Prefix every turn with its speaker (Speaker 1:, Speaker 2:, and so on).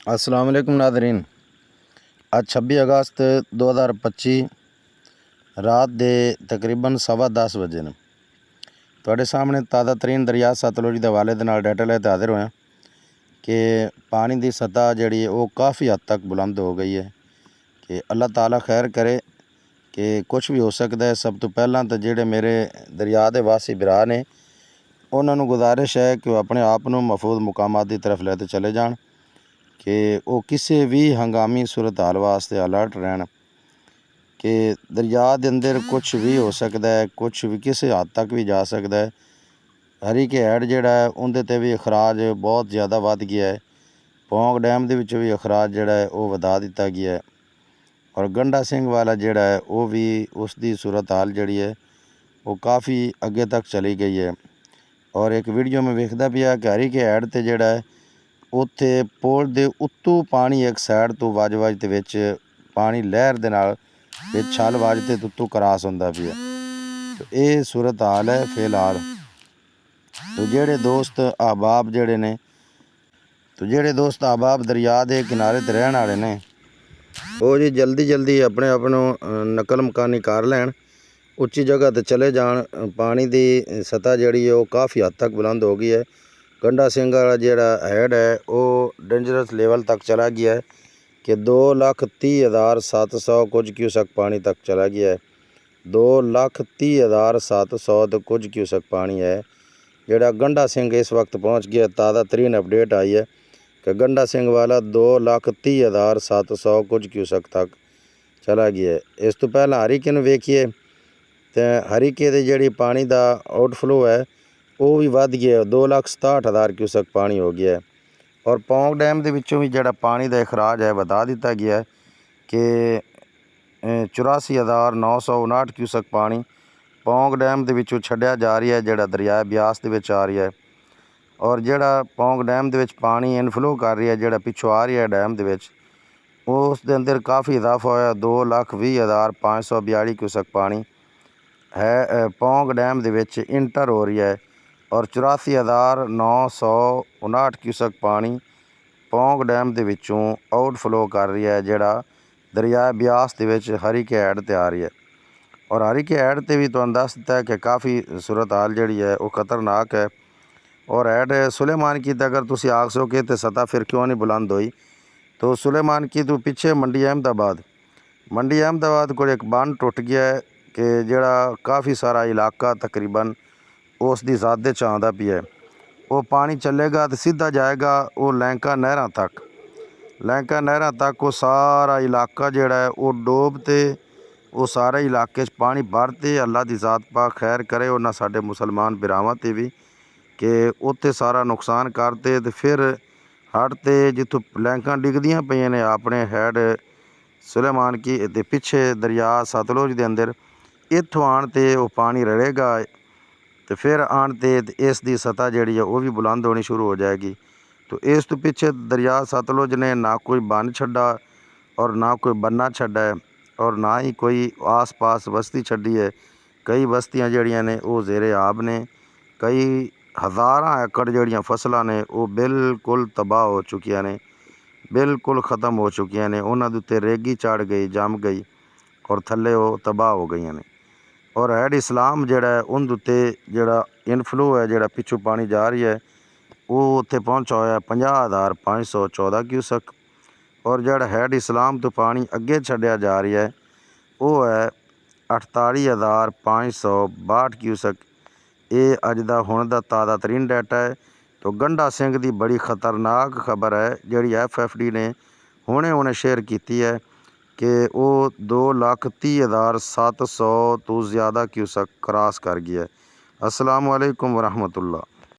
Speaker 1: अस्सलाम वालेकुम नादरीन। आज 26 अगस्त 2025 रात के तकरीबन 10:15 बजे ने तुहाडे सामने ताज़ा तरीन दरिया सतलुज के हवाले दे नाल डाटा लैके हाजिर होया कि पानी की सतह जिहड़ी वो काफ़ी हद तक बुलंद हो गई है कि अल्लाह ताला खैर करे कि कुछ भी हो सकता है। सब तो पहला तो जिहड़े मेरे दरिया के वासी भरा ने उन्होंने गुजारिश है कि वह अपने आप को महफूज मुकामात की तरफ लैते चले जान कि वो किसी भी हंगामी सूरत हाल वास्ते अलर्ट रहन कि दरिया के अंदर कुछ भी हो सकता है, कुछ भी किसी हद तक भी जा सकता है। हरी के हैड जिहड़ा है उनदे ते भी अखराज बहुत ज़्यादा वध गया है। पौंग डैम दे विच भी अखराज जिहड़ा है वो वधा दिता गया है और गंडा सिंह वाला जिहड़ा है वो भी उसकी सूरत हाल जिहड़ी है वो काफ़ी अगे तक चली गई है। और एक वीडियो में वेखदा पिया कि हरी के हैड ते जिहड़ा है उत्थे पुल दे उत्तों पानी एक साइड तो वज ते विच पानी लहर दे नाल विच छल वजते ते उत्तों क्रॉस हुंदा पिया। तो ये सूरत हाल है फिलहाल। तो जेड़े दोस्त अहबाब जेड़े ने दरिया के किनारे ते रहण वाले ने वो जी जल्दी अपने आप नकल मकानी कर लैन, उच्ची जगह ते चले जान। पानी की सतह जिहड़ी है वो काफ़ी हद तक बुलंद हो गई है। गंडा सिंह वाला जिहड़ा हैड है वो डेंजरस लेवल तक चला गया है कि 2,30,700 कुछ क्यूसक पानी तक चला गया है। 2,30,700 तो कुछ क्यूसक पानी है जिहड़ा गंडा सिंह इस वक्त पहुँच गया। ताज़ा तरीन अपडेट आई है कि गंडा सिंह वाला 2,30,700 कुछ क्यूसक तक चला गया है। इस तो पहला हरीके नूं वेखिए तो हरीके दे जिहड़ी पानी का आउटफ्लो है वो भी वध गया, 2,67,000 क्यूसक पानी हो गया है। और पौंग डैम के विचों भी जिहड़ा पानी का अखराज है वधा दिता गया है कि 84,959 क्यूसक पानी पौंग डैम के विचों छड्डिया जा रहा है, जिहड़ा दरिया ब्यास दे विच आ रहा है। और जिहड़ा पौंग डैम के विच पानी इनफ्लो कर रहा है, जिहड़ा पिछों आ रहा है डैम के विच, उस दे अंदर काफ़ी इजाफा होया। 2,20,542 क्यूसक पानी है पौंग डैम के विच इंटर हो रही है और 84,959 क्यूसक पानी पौंग डैम के विचों आउटफ्लो कर रही है, जिहड़ा दरिया ब्यास के विच हरी के हैड ते आ रही है। और हरी के हैड ते भी तुहानूं दस दिता है कि काफ़ी सूरत हाल जिहड़ी है वो खतरनाक है। और हैड सुलेमान की ते अगर तुसीं आख सको कि सतह फिर क्यों नहीं बुलंद हुई, तो सुलेमान की तो पिछे मंडी अहमदाबाद को एक बंद टुट गया है कि जिहड़ा काफ़ी सारा इलाका तकरीबन उसकी ज़द च आंदा पिया है। वो पानी चलेगा तो सीधा जाएगा वो लैंका नहरां तक वो सारा इलाका जिहड़ा है वो डोबते वो सारे इलाके पानी भरते। अल्लाह की ज़ात पाक खैर करे उन्हां साडे मुसलमान भरावां ते भी कि उत्थे सारा नुकसान करते तो फिर हटते जिथों लैंका डिगदियाँ पईयां ने अपने हैड सुलेमान की ते पिछे दरिया सतलुज के अंदर इत्थों आण ते वो पानी रड़ेगा तो फिर आणते इसकी सतह जिहड़ी है वो भी बुलंद होनी शुरू हो जाएगी। तो इस तो पिछे दरिया सतलुज ने ना कोई बन छड्डा और ना कोई बन्ना छड्डा है और ना ही कोई आस पास बस्ती छड्डी है। कई बस्तियां जिहड़ियां ने वो ज़ेरे आब ने, कई हज़ारां एकड़ जिहड़ियां फसलां ने वो बिल्कुल तबाह हो चुकियां ने, बिल्कुल ख़त्म हो चुकियां ने। उन्हां दे उत्ते रेगी चढ़ गई, जम गई और थल्ले वो तबाह हो गई ने। और हैड इस्लाम जिहड़ा है उहदे उत्ते जिहड़ा इनफ्लो है, जिहड़ा पिछों पानी जा रही है वो उत्थे पहुँचा होया 50,514 क्यूसक। और जिहड़ा हैड इस्लाम तो पानी अगे छड्डिया जा रहा है वो है 48,562 क्यूसक। ये अज दा हुण दा ताज़ा तरीन डाटा है। तो गंडा सिंह की बड़ी खतरनाक खबर है जिहड़ी FFD ने हुणे शेयर की है कि वो 2,30,700 तो ज़्यादा क्यूसक क्रॉस कर गया है। अस्सलाम वालेकुम वरहमतुल्लाह।